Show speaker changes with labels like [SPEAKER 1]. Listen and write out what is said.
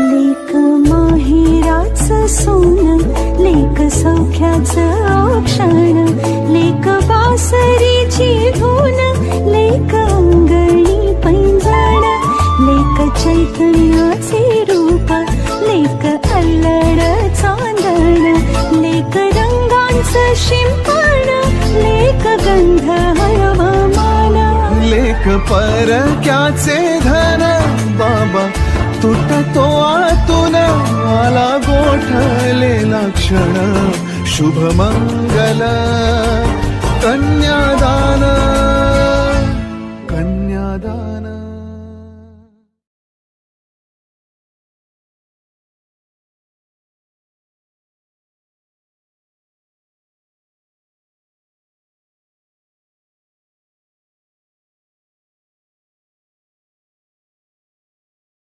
[SPEAKER 1] लेक माहेराचं सोनं, लेक सौख्याचं क्षण, लेक बासरीची धून, लेक अंगणी पैंजण, लेक चैतन्याचे रूप, लेक अल्लड चांदण, लेक रंगांचं शिंपण, लेक गंध हवामान,
[SPEAKER 2] लेक परक्याचे धन, बाबा तुटतो आतून, आला गोठलेला क्षण, शुभ मंगल कन्यादान.